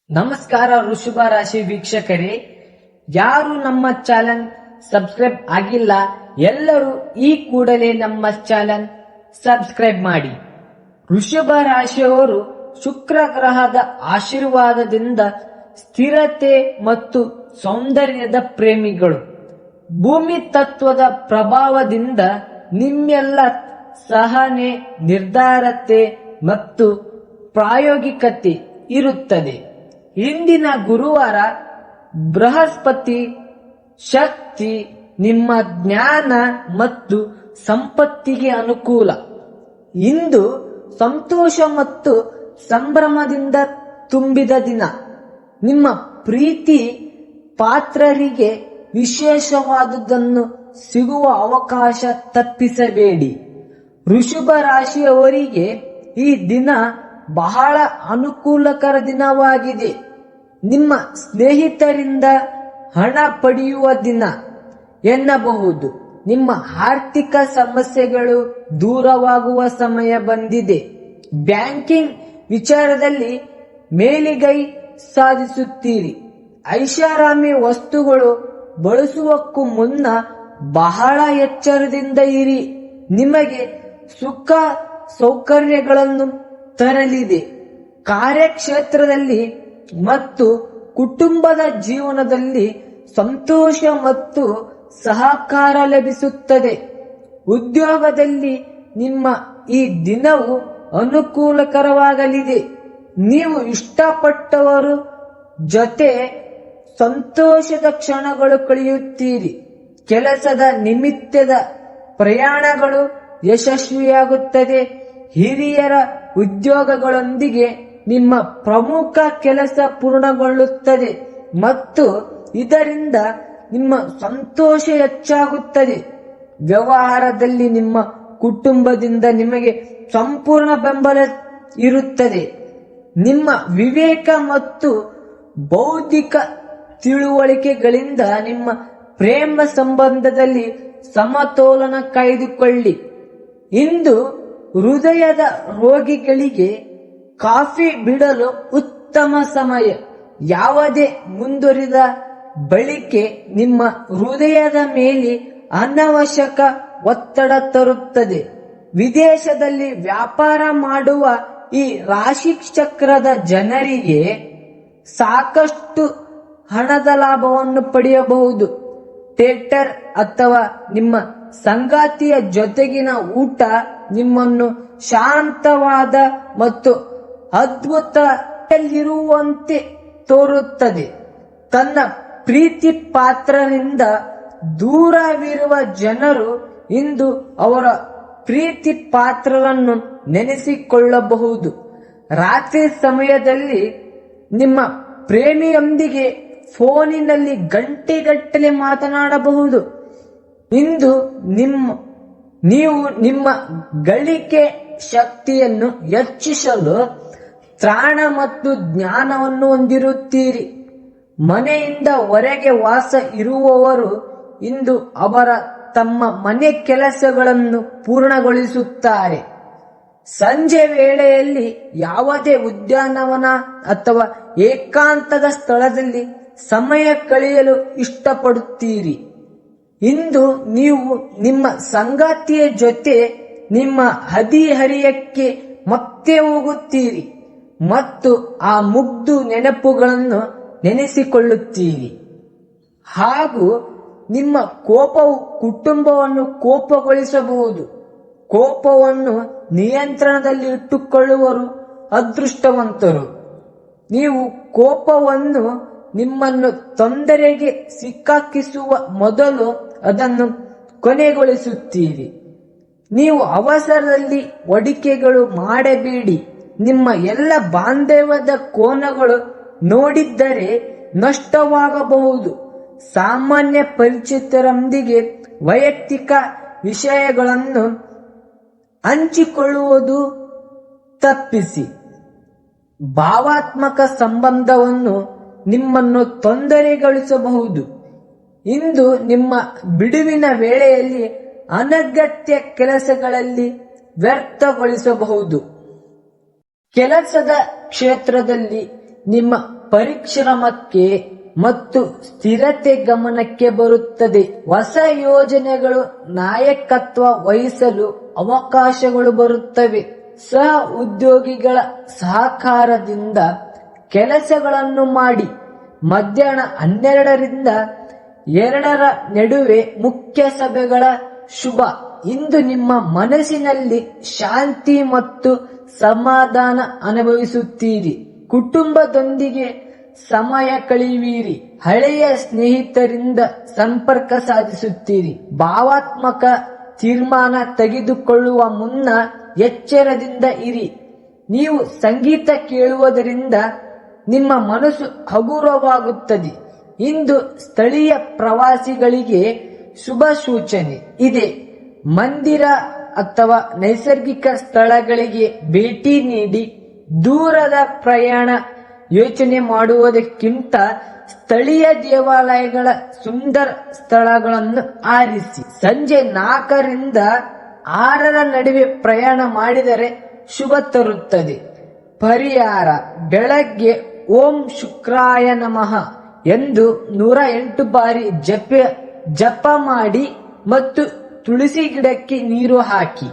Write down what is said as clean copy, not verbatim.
ನಮಸ್ಕಾರ ವೃಷಭ ರಾಶಿ ವೀಕ್ಷಕರೇ, ಯಾರು ನಮ್ಮ ಚಾನೆಲ್ ಸಬ್ಸ್ಕ್ರೈಬ್ ಆಗಿಲ್ಲ ಎಲ್ಲರೂ ಈ ಕೂಡಲೇ ನಮ್ಮ ಚಾನೆಲ್ ಸಬ್ಸ್ಕ್ರೈಬ್ ಮಾಡಿ. ವೃಷಭ ರಾಶಿಯವರು ಶುಕ್ರ ಗ್ರಹದ ಆಶೀರ್ವಾದದಿಂದ ಸ್ಥಿರತೆ ಮತ್ತು ಸೌಂದರ್ಯದ ಪ್ರೇಮಿಗಳು. ಭೂಮಿ ತತ್ವದ ಪ್ರಭಾವದಿಂದ ನಿಮ್ಮೆಲ್ಲ ಸಹನೆ, ನಿರ್ಧಾರತೆ ಮತ್ತು ಪ್ರಾಯೋಗಿಕತೆ ಇರುತ್ತದೆ. ಇಂದಿನ ಗುರುವಾರ ಬೃಹಸ್ಪತಿ ಶಕ್ತಿ ನಿಮ್ಮ ಜ್ಞಾನ ಮತ್ತು ಸಂಪತ್ತಿಗೆ ಅನುಕೂಲ. ಇಂದು ಸಂತೋಷ ಮತ್ತು ಸಂಭ್ರಮದಿಂದ ತುಂಬಿದ ದಿನ. ನಿಮ್ಮ ಪ್ರೀತಿ ಪಾತ್ರರಿಗೆ ವಿಶೇಷವಾದುದನ್ನು ಸಿಗುವ ಅವಕಾಶ ತಪ್ಪಿಸಬೇಡಿ. ವೃಷಭ ರಾಶಿಯವರಿಗೆ ಈ ದಿನ ಬಹಳ ಅನುಕೂಲಕರ ದಿನವಾಗಿದೆ. ನಿಮ್ಮ ಸ್ನೇಹಿತರಿಂದ ಹಣ ಪಡೆಯುವ ದಿನ ಎನ್ನಬಹುದು. ನಿಮ್ಮ ಆರ್ಥಿಕ ಸಮಸ್ಯೆಗಳು ದೂರವಾಗುವ ಸಮಯ ಬಂದಿದೆ. ಬ್ಯಾಂಕಿಂಗ್ ವಿಚಾರದಲ್ಲಿ ಮೇಲುಗೈ ಸಾಧಿಸುತ್ತೀರಿ. ಐಷಾರಾಮಿ ವಸ್ತುಗಳು ಬಳಸುವಕ್ಕೂ ಮುನ್ನ ಬಹಳ ಎಚ್ಚರದಿಂದ ಇರಿ. ನಿಮಗೆ ಸುಖ ಸೌಕರ್ಯಗಳನ್ನು ತರಲಿದೆ. ಕಾರ್ಯಕ್ಷೇತ್ರದಲ್ಲಿ ಮತ್ತು ಕುಟುಂಬದ ಜೀವನದಲ್ಲಿ ಸಂತೋಷ ಮತ್ತು ಸಹಕಾರ ಲಭಿಸುತ್ತದೆ. ಉದ್ಯೋಗದಲ್ಲಿ ನಿಮ್ಮ ಈ ದಿನವು ಅನುಕೂಲಕರವಾಗಲಿದೆ. ನೀವು ಇಷ್ಟಪಟ್ಟವರು ಜೊತೆ ಸಂತೋಷದ ಕ್ಷಣಗಳು ಕಳೆಯುತ್ತೀರಿ. ಕೆಲಸದ ನಿಮಿತ್ತದ ಪ್ರಯಾಣಗಳು ಯಶಸ್ವಿಯಾಗುತ್ತದೆ. ಹಿರಿಯರ ಉದ್ಯೋಗಗಳೊಂದಿಗೆ ನಿಮ್ಮ ಪ್ರಮುಖ ಕೆಲಸ ಪೂರ್ಣಗೊಳ್ಳುತ್ತದೆ ಮತ್ತು ಇದರಿಂದ ನಿಮ್ಮ ಸಂತೋಷ ಹೆಚ್ಚಾಗುತ್ತದೆ. ವ್ಯವಹಾರದಲ್ಲಿ ನಿಮ್ಮ ಕುಟುಂಬದಿಂದ ನಿಮಗೆ ಸಂಪೂರ್ಣ ಬೆಂಬಲ ಇರುತ್ತದೆ. ನಿಮ್ಮ ವಿವೇಕ ಮತ್ತು ಬೌದ್ಧಿಕ ತಿಳುವಳಿಕೆಗಳಿಂದ ನಿಮ್ಮ ಪ್ರೇಮ ಸಂಬಂಧದಲ್ಲಿ ಸಮತೋಲನ ಕಾಯ್ದುಕೊಳ್ಳಿ. ಇಂದು ಹೃದಯದ ರೋಗಿಗಳಿಗೆ ಕಾಫಿ ಬಿಡಲು ಉತ್ತಮ ಸಮಯ. ಯಾವುದೇ ಮುಂದುವರಿದ ಬಳಿಕೆ ನಿಮ್ಮ ಹೃದಯದ ಮೇಲೆ ಅನವಶ್ಯಕ ಒತ್ತಡ ತರುತ್ತದೆ. ವಿದೇಶದಲ್ಲಿ ವ್ಯಾಪಾರ ಮಾಡುವ ಈ ರಾಶಿ ಚಕ್ರದ ಜನರಿಗೆ ಸಾಕಷ್ಟು ಹಣದ ಲಾಭವನ್ನು ಪಡೆಯಬಹುದು. ಥಿಯೇಟರ್ ಅಥವಾ ನಿಮ್ಮ ಸಂಗಾತಿಯ ಜೊತೆಗಿನ ಊಟ ನಿಮ್ಮನ್ನು ಶಾಂತವಾದ ಮತ್ತು ಅದ್ಭುತವಾಗಿರುವಂತೆ ತೋರುತ್ತದೆ. ತನ್ನ ಪ್ರೀತಿ ಪಾತ್ರರಿಂದ ದೂರವಿರುವ ಜನರು ಇಂದು ಅವರ ಪ್ರೀತಿ ಪಾತ್ರರನ್ನು ನೆನೆಸಿಕೊಳ್ಳಬಹುದು. ರಾತ್ರಿ ಸಮಯದಲ್ಲಿ ನಿಮ್ಮ ಪ್ರೇಮಿಯೊಂದಿಗೆ ಫೋನಿನಲ್ಲಿ ಗಂಟೆಗಟ್ಟಲೆ ಮಾತನಾಡಬಹುದು. ಇಂದು ನೀವು ನಿಮ್ಮ ಗಳಿಕೆ ಶಕ್ತಿಯನ್ನು ಹೆಚ್ಚಿಸಲು ತ್ರಾಣ ಮತ್ತು ಜ್ಞಾನವನ್ನು ಹೊಂದಿರುತ್ತೀರಿ. ಮನೆಯಿಂದ ಹೊರಗೆ ವಾಸ ಇರುವವರು ಇಂದು ತಮ್ಮ ಮನೆ ಕೆಲಸಗಳನ್ನು ಪೂರ್ಣಗೊಳಿಸುತ್ತಾರೆ. ಸಂಜೆ ವೇಳೆಯಲ್ಲಿ ಯಾವುದೇ ಉದ್ಯಾನವನ ಅಥವಾ ಏಕಾಂತದ ಸ್ಥಳದಲ್ಲಿ ಸಮಯ ಕಳೆಯಲು ಇಷ್ಟಪಡುತ್ತೀರಿ. ಇಂದು ನೀವು ನಿಮ್ಮ ಸಂಗಾತಿಯ ಜೊತೆ ನಿಮ್ಮ ಹದಿಹರಿಯಕ್ಕೆ ಮತ್ತೆ ಹೋಗುತ್ತೀರಿ ಮತ್ತು ಆ ಮುಗ್ಧ ನೆನಪುಗಳನ್ನು ನೆನೆಸಿಕೊಳ್ಳುತ್ತೀರಿ. ಹಾಗೂ ನಿಮ್ಮ ಕೋಪವು ಕುಟುಂಬವನ್ನು ಕೋಪಗೊಳಿಸಬಹುದು. ಕೋಪವನ್ನು ನಿಯಂತ್ರಣದಲ್ಲಿ ಇಟ್ಟುಕೊಳ್ಳುವರು ಅದೃಷ್ಟವಂತರು. ನೀವು ಕೋಪವನ್ನು ನಿಮ್ಮನ್ನು ತೊಂದರೆಗೆ ಸಿಕ್ಕಾಕಿಸುವ ಮೊದಲು ಅದನ್ನು ಕೊನೆಗೊಳಿಸುತ್ತೀರಿ. ನೀವು ಅವಸರದಲ್ಲಿ ಹೂಡಿಕೆಗಳು ಮಾಡಬೇಡಿ. ನಿಮ್ಮ ಎಲ್ಲ ಬಾಂಧವ್ಯದ ಕೋನಗಳು ನೋಡಿದ್ದರೆ ನಷ್ಟವಾಗಬಹುದು. ಸಾಮಾನ್ಯ ಪರಿಚಿತರೊಂದಿಗೆ ವೈಯಕ್ತಿಕ ವಿಷಯಗಳನ್ನು ಹಂಚಿಕೊಳ್ಳುವುದು ತಪ್ಪಿಸಿ. ಭಾವಾತ್ಮಕ ಸಂಬಂಧವನ್ನು ನಿಮ್ಮನ್ನು ತೊಂದರೆಗೊಳಿಸಬಹುದು. ಇಂದು ನಿಮ್ಮ ಬಿಡುವಿನ ವೇಳೆಯಲ್ಲಿ ಅನಗತ್ಯ ಕೆಲಸಗಳಲ್ಲಿ ವ್ಯರ್ಥಗೊಳಿಸಬಹುದು. ಕೆಲಸದ ಕ್ಷೇತ್ರದಲ್ಲಿ ನಿಮ್ಮ ಪರಿಶ್ರಮಕ್ಕೆ ಮತ್ತು ಸ್ಥಿರತೆ ಗಮನಕ್ಕೆ ಬರುತ್ತದೆ. ಹೊಸ ಯೋಜನೆಗಳು ನಾಯಕತ್ವ ವಹಿಸಲು ಅವಕಾಶಗಳು ಬರುತ್ತವೆ. ಸಹ ಉದ್ಯೋಗಿಗಳ ಸಹಕಾರದಿಂದ ಕೆಲಸಗಳನ್ನು ಮಾಡಿ. ಮಧ್ಯಾಹ್ನ 12ರಿಂದ 2 ನಡುವೆ ಮುಖ್ಯ ಸಭೆಗಳ ಶುಭ. ಇಂದು ನಿಮ್ಮ ಮನಸ್ಸಿನಲ್ಲಿ ಶಾಂತಿ ಮತ್ತು ಸಮಾಧಾನ ಅನುಭವಿಸುತ್ತೀರಿ. ಕುಟುಂಬದೊಂದಿಗೆ ಸಮಯ ಕಳೆಯುವಿರಿ. ಹಳೆಯ ಸ್ನೇಹಿತರಿಂದ ಸಂಪರ್ಕ ಸಾಧಿಸುತ್ತೀರಿ. ಭಾವಾತ್ಮಕ ತೀರ್ಮಾನ ತೆಗೆದುಕೊಳ್ಳುವ ಮುನ್ನ ಎಚ್ಚರದಿಂದ ಇರಿ. ನೀವು ಸಂಗೀತ ಕೇಳುವುದರಿಂದ ನಿಮ್ಮ ಮನಸ್ಸು ಹಗುರವಾಗುತ್ತದೆ. ಇಂದು ಸ್ಥಳೀಯ ಪ್ರವಾಸಿಗಳಿಗೆ ಶುಭ ಸೂಚನೆ ಇದೆ. ಮಂದಿರ ಅಥವಾ ನೈಸರ್ಗಿಕ ಸ್ಥಳಗಳಿಗೆ ಭೇಟಿ ನೀಡಿ. ದೂರದ ಪ್ರಯಾಣ ಯೋಚನೆ ಮಾಡುವುದಕ್ಕಿಂತ ಸ್ಥಳೀಯ ದೇವಾಲಯಗಳ ಸುಂದರ ಸ್ಥಳಗಳನ್ನು ಆರಿಸಿ. ಸಂಜೆ 4ರಿಂದ 6 ನಡುವೆ ಪ್ರಯಾಣ ಮಾಡಿದರೆ ಶುಭ ತರುತ್ತದೆ. ಪರಿಹಾರ: ಬೆಳಗ್ಗೆ ಓಂ ಶುಕ್ರಾಯ ನಮಃ ಎಂದು 108 ಬಾರಿ ಜಪ ಮಾಡಿ ಮತ್ತು ತುಳಸಿ ಗಿಡಕ್ಕೆ ನೀರು ಹಾಕಿ.